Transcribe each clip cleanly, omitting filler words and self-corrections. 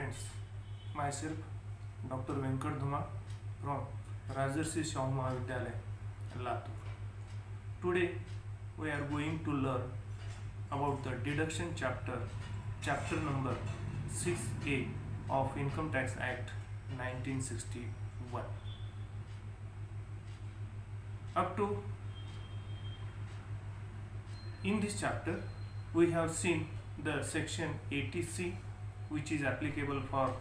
friends, myself Dr. Venkat Dhuma from Rajarsi Shahu Mahavidyalaya, Latur. Today we are going to learn about the deduction chapter number 6A of Income Tax Act 1961. Up to in this chapter we have seen the section 80C, which is applicable for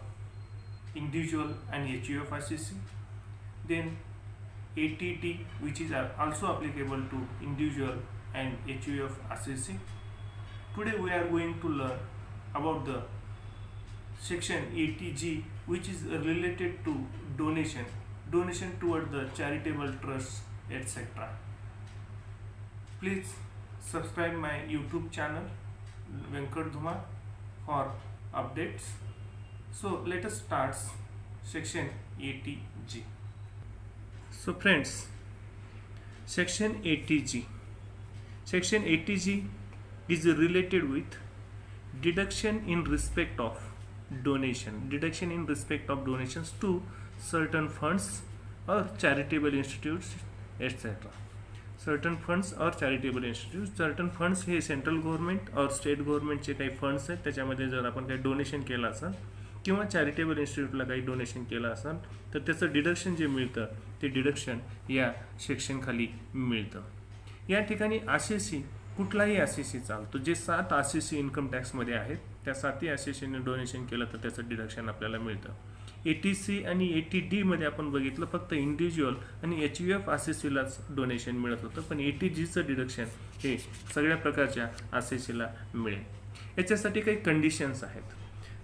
individual and HUF RCC, then 80D, which is also applicable to individual and HUF RCC. Today we are going to learn about the section 80G, which is related to donation toward the charitable trusts, etc. Please subscribe my YouTube channel Venkat Dhuma for updates. So let us start section 80G. So friends, section 80G is related with deduction in respect of donations to certain funds or charitable institutes, etc. certain funds हे central government और state गव्हर्नमेंटचे काही funds आहेत, त्याच्यामध्ये जर आपण काही donation केलं असेल किंवा चॅरिटेबल इन्स्टिट्यूटला काही डोनेशन केलं असेल तर त्याचं डिडक्शन जे मिळतं ते डिडक्शन या सेक्शन खाली मिळतं. या ठिकाणी आरसीसी कुठलाही आरसीसी चालतो, जे 7 आरसीसी इन्कम टॅक्समध्ये आहेत त्या 7ही आरसीसीने डोनेशन केलं तर त्याचं डिडक्शन आपल्याला मिळतं. 80C आणि 80D मध्ये आपण बघितलं फक्त इंडिव्हिज्युअल आणि HUF आरसीसीलाच डोनेशन मिळत होतं, पण 80Gचं डिडक्शन हे सगळ्या प्रकारच्या आरसीसीला मिळेल. याच्यासाठी काही कंडिशन्स आहेत.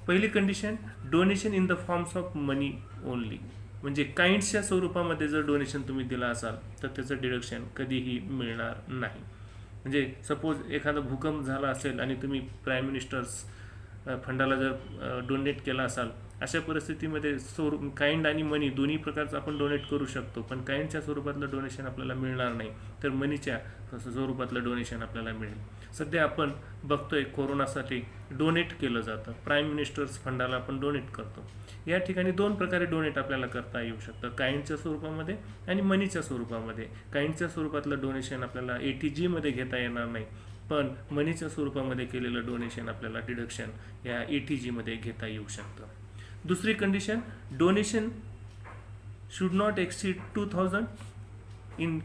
पहिली condition, donation in the forms of money only, म्हणजे काइंड्सच्या स्वरूपामध्ये जर डोनेशन तुम्ही दिला असाल तर त्याचं डिडक्शन कधीही मिळणार नाही. म्हणजे सपोज एखादा भूकंप झाला असेल आणि तुम्ही प्राईम मिनिस्टर्स फंडाला जर डोनेट केला असाल, अशा परिस्थितीमध्ये काइंड आणि मनी दोन्ही प्रकारचं आपण डोनेट करू शकतो, पण काइंडच्या स्वरूपातलं डोनेशन आपल्याला मिळणार नाही, तर मनीच्या स्वरूपातलं डोनेशन आपल्याला मिळेल. सध्या आपण बघतोय कोरोनासाठी डोनेट केलं जातं, प्राईम मिनिस्टर्स फंडाला आपण डोनेट करतो. या ठिकाणी 2 प्रकारे डोनेट आपल्याला करता येऊ शकतं, काइंडच्या स्वरूपामध्ये आणि मनीच्या स्वरूपामध्ये. काइंडच्या स्वरूपातलं डोनेशन आपल्याला 80G मध्ये घेता येणार नाही, पण मनीच्या स्वरूपामध्ये केलेलं डोनेशन आपल्याला डिडक्शन या 80G मध्ये घेता येऊ शकतं. दुसरी condition, donation should not exceed 2000 in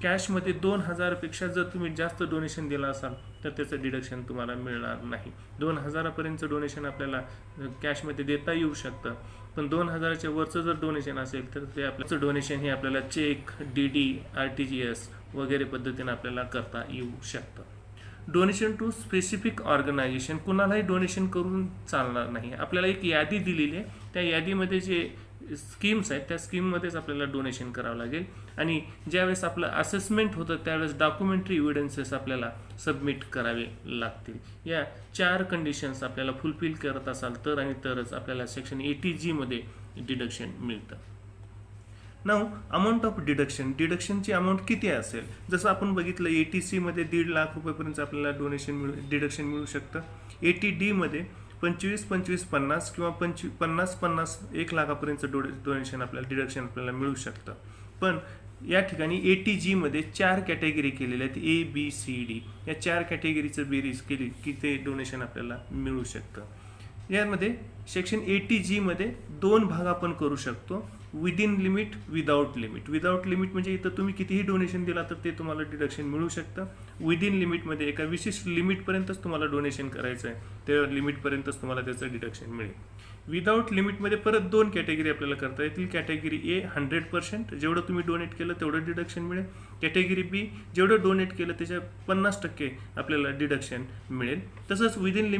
कॅशमध्ये 2000 पेक्षा जर तुम्ही जास्त डोनेशन दिला असाल तर त्याचं डिडक्शन तुम्हाला मिळणार नाही. 2000 पर्यंतचं डोनेशन आपल्याला कॅशमध्ये देता येऊ शकतं, पण 2000च्या वरचं जर डोनेशन असेल तर ते आपल्याचं डोनेशन हे आपल्याला चेक, DD, RTGS वगैरे पद्धतीने आपल्याला करता येऊ शकतं. डोनेशन टू स्पेसिफिक ऑर्गनायझेशन, कुणालाही डोनेशन करून चालणार नाही. आपल्याला एक यादी दिलेली आहे, त्या यादीमध्ये जे स्कीम्स आहेत त्या स्कीममध्येच आपल्याला डोनेशन करावं लागेल, आणि ज्यावेळेस आपलं असेसमेंट होतं त्यावेळेस डॉक्युमेंटरी एव्हिडन्सेस आपल्याला सबमिट करावे लागतील. या 4 कंडिशन्स आपल्याला फुलफिल करत असाल तर आणि तरच आपल्याला सेक्शन 80G मध्ये डिडक्शन मिळतं. नाव अमाऊंट ऑफ डिडक्शनची अमाऊंट किती असेल, जसं आपण बघितलं 80C मध्ये 1.5 लाख रुपयेपर्यंत आपल्याला डिडक्शन मिळू शकतं. 80D मध्ये 25-50 किंवा 50-50 1 लाखापर्यंत डोनेशन आपल्याला डिडक्शन आपल्याला मिळू शकतं. पण या ठिकाणी 80G मध्ये 4 कॅटेगरी केलेल्या आहेत, ABCD. या 4 कॅटेगरीचं बेरीज केली की ते डोनेशन आपल्याला मिळू शकतं. यामध्ये सेक्शन 80G मध्ये 2 भाग आपण करू शकतो, विदिन लिमिट, विदाउट लिमिट म्हणजे इथं तुम्ही कितीही डोनेशन दिला तर ते तुम्हाला डिडक्शन मिळू शकतं. विदिन लिमिटमध्ये एका विशिष्ट लिमिटपर्यंतच तुम्हाला डोनेशन करायचं आहे, त्या लिमिटपर्यंतच तुम्हाला त्याचं डिडक्शन मिळेल. विदाउट लिमिटमध्ये परत 2 कॅटेगरी आपल्याला करता येतील. कॅटेगरी A 100%, जेवढं तुम्ही डोनेट केलं तेवढं डिडक्शन मिळेल. कॅटेगरी B, जेवढं डोनेट केलं त्याच्या 50% आपल्याला डिडक्शन मिळेल. तसंच विदिन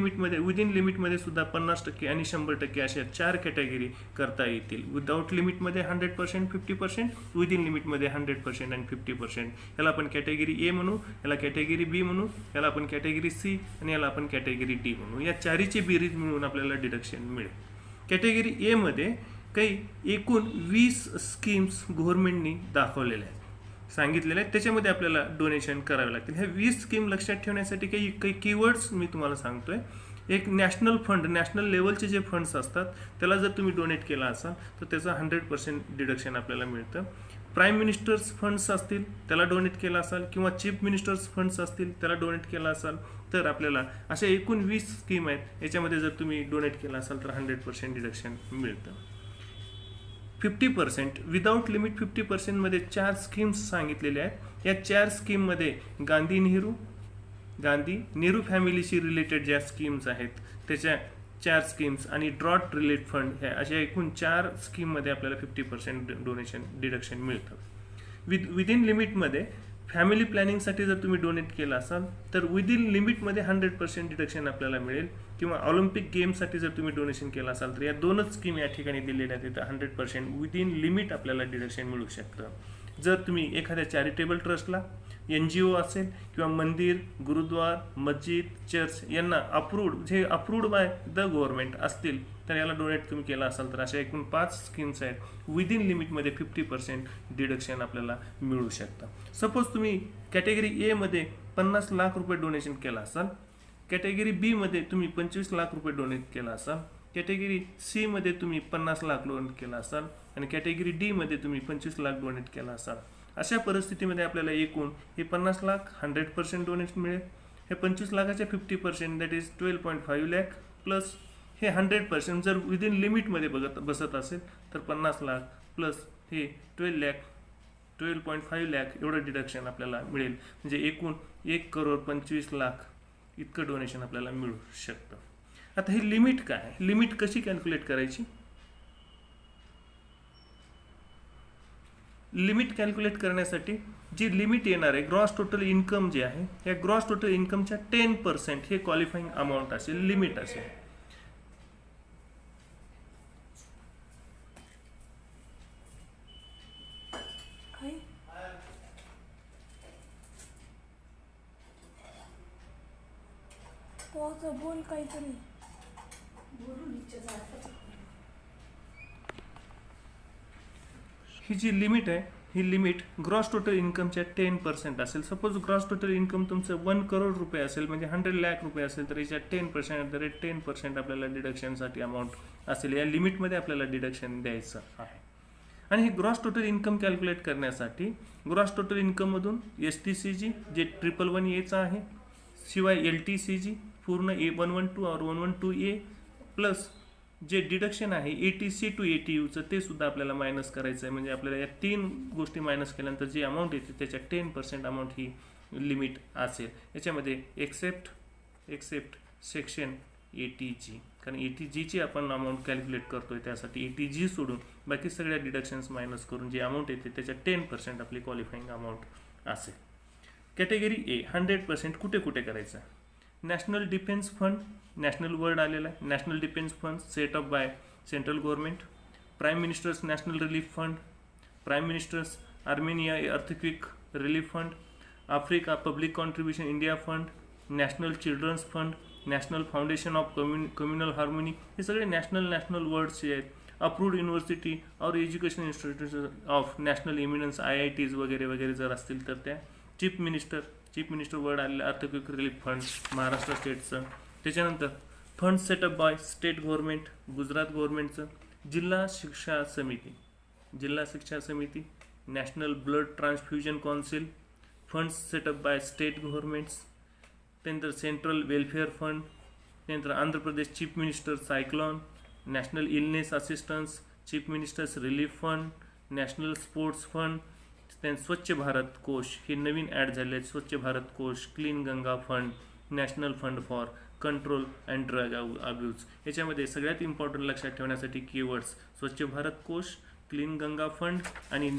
लिमिटमध्ये सुद्धा 50% आणि 100% अशा 4 कॅटेगरी करता येतील. विदाउट लिमिटमध्ये 100%, 50%, विदिन लिमिटमध्ये 100% आणि 50%. याला आपण कॅटेगरी A म्हणू, याला कॅटेगरी B म्हणू, याला आपण कॅटेगरी C आणि याला आपण कॅटेगरी D म्हणू. या 4ची बेरीज मिळून आपल्याला डिडक्शन मिळेल. कॅटेगरी A मध्ये काही एकूण 20 स्कीम्स गव्हर्नमेंटनी दाखवलेल्या आहेत, सांगितलेलं आहे, त्याच्यामध्ये आपल्याला डोनेशन करावे लागतील. ह्या 20 स्कीम लक्षात ठेवण्यासाठी काही कीवर्ड्स मी तुम्हाला सांगतोय. एक नॅशनल फंड, नॅशनल लेवलचे जे फंड्स असतात त्याला जर तुम्ही डोनेट केला असाल तर त्याचं 100% डिडक्शन आपल्याला मिळतं. प्राईम मिनिस्टर्स फंड्स असतील त्याला डोनेट केला असाल किंवा चीफ मिनिस्टर्स फंड्स असतील त्याला डोनेट केला असाल तर आपल्याला अशा एकूण 20 स्कीम आहेत, याच्यामध्ये जर तुम्ही डोनेट केला असाल तर 100% डिडक्शन मिळतं. 50% विदाऊट लिमिट 50% मध्ये 4 स्कीम्स सांगितलेल्या आहेत. या 4 स्कीममध्ये गांधी नेहरू फॅमिलीशी रिलेटेड ज्या स्कीम्स आहेत त्याच्या 4 स्कीम्स आणि ड्रॉट रिलेट फंड ह्या अशा एकूण 4 स्कीममध्ये आपल्याला 50% डोनेशन डिडक्शन मिळतं. विदिन लिमिटमध्ये फॅमिली प्लॅनिंगसाठी जर तुम्ही डोनेट केला असाल तर विदिन लिमिटमध्ये 100% डिडक्शन आपल्याला मिळेल. किंवा ऑलिम्पिक गेमसाठी जर तुम्ही डोनेशन केलं असाल तर या 2च स्कीम या ठिकाणी दिलेल्या आहेत, तिथं 100% विदिन लिमिट आपल्याला डिडक्शन मिळू शकतं. जर तुम्ही एखाद्या चॅरिटेबल ट्रस्टला, NGO असेल किंवा मंदिर, गुरुद्वार, मस्जिद, चर्च यांना अप्रूव्ड बाय द गव्हर्नमेंट असतील तर याला डोनेट तुम्ही केला असाल तर अशा एकूण 5 स्कीम्स आहेत विदिन लिमिटमध्ये 50% डिडक्शन आपल्याला मिळू शकतं. सपोज तुम्ही कॅटेगरी ए मध्ये 50 लाख रुपये डोनेशन केला असाल, कॅटेगरी बी मध्ये तुम्ही 25 लाख रुपये डोनेट केला असाल, कॅटेगरी सी मध्ये तुम्ही 50 लाख डोनेट केला असाल आणि कॅटेगरी डी मध्ये तुम्ही 25 लाख डोनेट केला असाल, अशा परिस्थितीमध्ये आपल्याला एकूण हे 50 लाख 100% डोनेट मिळेल. हे 25 लाखाचे 50% दॅट इज 12.5 लाख प्लस हे 100% जर विदिन लिमिटमध्ये बसत असेल तर 50 लाख प्लस हे 12.5 लाख एवढं डिडक्शन आपल्याला मिळेल. म्हणजे एकूण 1,25,00,000 इतकं डोनेशन आपल्याला मिळू शकतं. आता ही लिमिट काय, लिमिट कशी कॅल्क्युलेट करायची? लिमिट कॅल्क्युलेट करण्यासाठी जी लिमिट येणार आहे ग्रॉस टोटल इन्कम जे आहे या ग्रॉस टोटल इन्कमच्या 10% हे क्वालिफाईंग अमाऊंट असेल, लिमिट असेल. बोल काहीतरी. ही जी लिमिट आहे ही लिमिट ग्रॉस टोटल इन्कमच्या 10% असेल. सपोज ग्रॉस टोटल इन्कम तुमचं 1 करोड रुपये असेल म्हणजे 100 लाख रुपये असेल तर याच्या 10% आपल्याला डिडक्शनसाठी अमाऊंट असेल. या लिमिटमध्ये आपल्याला डिडक्शन द्यायचं आहे. आणि हे ग्रॉस टोटल इन्कम कॅल्क्युलेट करण्यासाठी ग्रॉस टोटल इन्कममधून STCG जे 111A आहे, शिवाय LTCG पूर्ण A112 और 112A प्लस जे डिडक्शन आहे ATC टू ATUचं ते सुद्धा आपल्याला मायनस करायचं आहे. म्हणजे आपल्याला या 3 गोष्टी मायनस केल्यानंतर जी अमाऊंट येते त्याच्या 10% अमाऊंट ही लिमिट असेल. याच्यामध्ये एक्सेप्ट सेक्शन ATG, कारण ATGची आपण अमाऊंट कॅल्क्युलेट करतोय त्यासाठी ATG सोडून बाकी सगळ्या डिडक्शन्स मायनस करून जी अमाऊंट येते त्याच्या 10% आपली क्वालिफाईंग अमाऊंट असेल. कॅटेगरी ए 100% कुठे कुठे करायचं? National defence fund, national word आलेला आहे, national defence fund set up by central government, prime minister's national relief fund, prime minister's Armenia earthquake relief fund, Africa public contribution India fund, national children's fund, national foundation of communal harmony. हे सगळे national words जे आहेत. Approved university or education institution of national eminence IITs वगैरे वगैरे जर असतील तर त्या. चीफ मिनिस्टर वर्ड आलेलं अर्थक्विक रिलीफ फंड महाराष्ट्र स्टेटचं. त्याच्यानंतर fund set up by state government, Gujarat गव्हर्नमेंटचं. जिल्हा शिक्षा समिती, national blood transfusion council, funds set up by state governments. त्यानंतर सेंट्रल वेलफेअर फंड, त्यानंतर Andhra Pradesh chief minister cyclone, national illness assistance, chief minister's relief fund, national sports fund. त्यानंतर स्वच्छ भारत कोश हे नवीन ॲड झाले आहेत. स्वच्छ भारत कोश, clean Ganga fund, national fund for control and drug abuse. याच्यामध्ये सगळ्यात इम्पॉर्टंट लक्षात ठेवण्यासाठी कीवर्ड्स स्वच्छ भारत कोश, क्लीन गंगा फंड आणि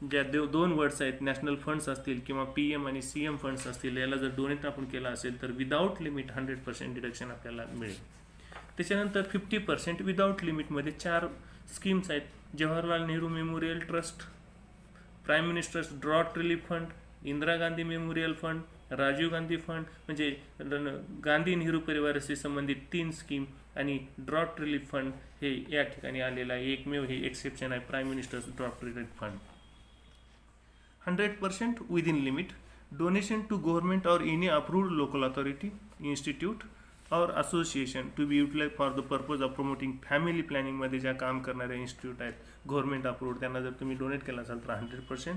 ज्या 2 वर्ड्स आहेत नॅशनल फंड्स असतील किंवा PM आणि CM फंड्स असतील याला जर डोनेट आपण केला असेल तर विदाऊट लिमिट 100% डिडक्शन आपल्याला मिळेल. त्याच्यानंतर 50% विदाऊट लिमिटमध्ये 4 स्कीम्स आहेत. Jawaharlal Nehru memorial trust, prime ministers drought relief fund, Indira Gandhi memorial fund, Rajiv Gandhi fund. म्हणजे गांधी नेहरू परिवाराशी संबंधित 3 स्कीम आणि ड्रॉट रिलीफ फंड हे या ठिकाणी आलेलं आहे. एकमेव हे एक्सेप्शन आहे prime ministers drought relief fund. 100% within limit. Donation to government or any approved local authority, institute or association to be utilise for the purpose of promoting family प्लॅनिंगमध्ये ज्या काम करणाऱ्या इन्स्टिट्यूट आहेत गव्हर्नमेंट अप्रूव्ड, त्यांना जर तुम्ही donate केला असाल तर 100%.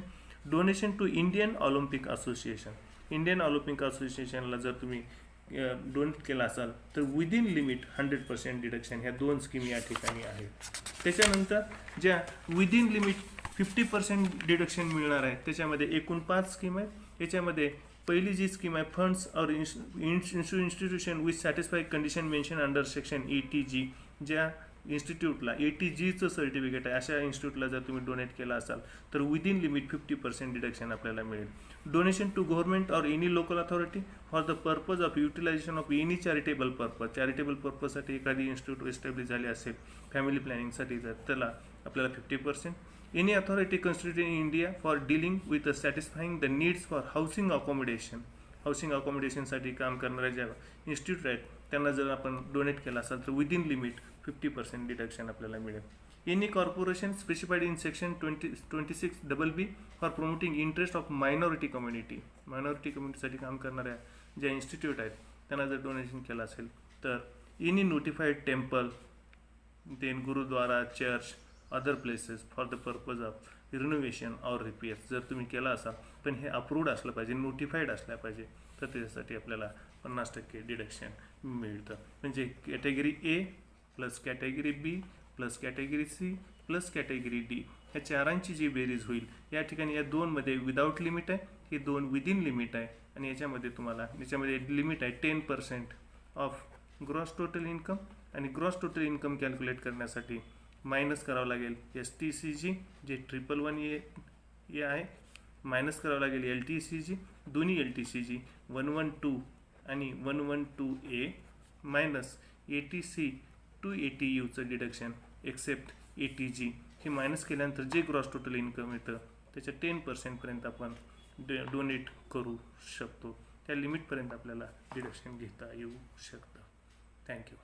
Donation to Indian Olympic association, Indian Olympic असोसिएशनला जर तुम्ही डोनेट केला असाल तर विदिन लिमिट 100% डिडक्शन. ह्या 2 स्कीम या ठिकाणी आहेत. त्याच्यानंतर ज्या विदिन लिमिट 50% डिडक्शन मिळणार आहे त्याच्यामध्ये एकूण 5 स्कीम आहेत. याच्यामध्ये पहिली जी स्कीम आहे फंड्स और institution with satisfied condition mention under section 80G, ज्या इन्स्टिट्यूटला 80Gचं सर्टिफिकेट आहे अशा इन्स्टिट्यूटला जर तुम्ही डोनेट केला असाल तर विदिन लिमिट 50% डिडक्शन आपल्याला मिळेल. Donation to government or any local authority for the purpose of utilisation of any charitable purpose, charitable पर्पजसाठी एखादी इन्स्टिट्यूट एस्टॅब्लिश झाली असेल फॅमिली प्लॅनिंगसाठी तर त्याला आपल्याला 50%. Any authority constituted in India for dealing with satisfying the needs for housing accommodation, housing अकोमोडेशनसाठी काम करणाऱ्या ज्या इन्स्टिट्यूट आहेत त्यांना जर आपण डोनेट केला असाल तर विदिन लिमिट 50% डिडक्शन आपल्याला मिळेल. Any corporation specified in section 26BB for promoting interest of minority community, minority कम्युनिटीसाठी काम करणाऱ्या ज्या इन्स्टिट्यूट आहेत त्यांना जर डोनेशन केलं असेल तर any notified temple, then gurdwara, church, other places for the purpose of renovation or repair जर तुम्ही केला असाल पण हे अप्रूव्ड असलं पाहिजे, नोटिफाईड असलं पाहिजे तर त्याच्यासाठी आपल्याला 50% डिडक्शन मिळतं. म्हणजे category A plus category B plus category C plus category D ह्या 4ची जी बेरीज होईल या ठिकाणी या 2मध्ये विदाऊट लिमिट आहे, ही 2 विदिन लिमिट आहे आणि याच्यामध्ये लिमिट आहे 10% ऑफ ग्रॉस टोटल इन्कम. आणि ग्रॉस टोटल इन्कम कॅल्क्युलेट करण्यासाठी मायनस करावं लागेल STCG जे 111A आहे, मायनस करावं लागेल LTCG, दोन्ही LTCG 112 आणि 112A मायनस ATC टू ATUचं डिडक्शन एक्सेप्ट ATG हे मायनस केल्यानंतर जे ग्रॉस टोटल इन्कम येतं त्याच्या 10% आपण डोनेट करू शकतो. त्या लिमिटपर्यंत आपल्याला डिडक्शन घेता येऊ शकतं. थँक्यू.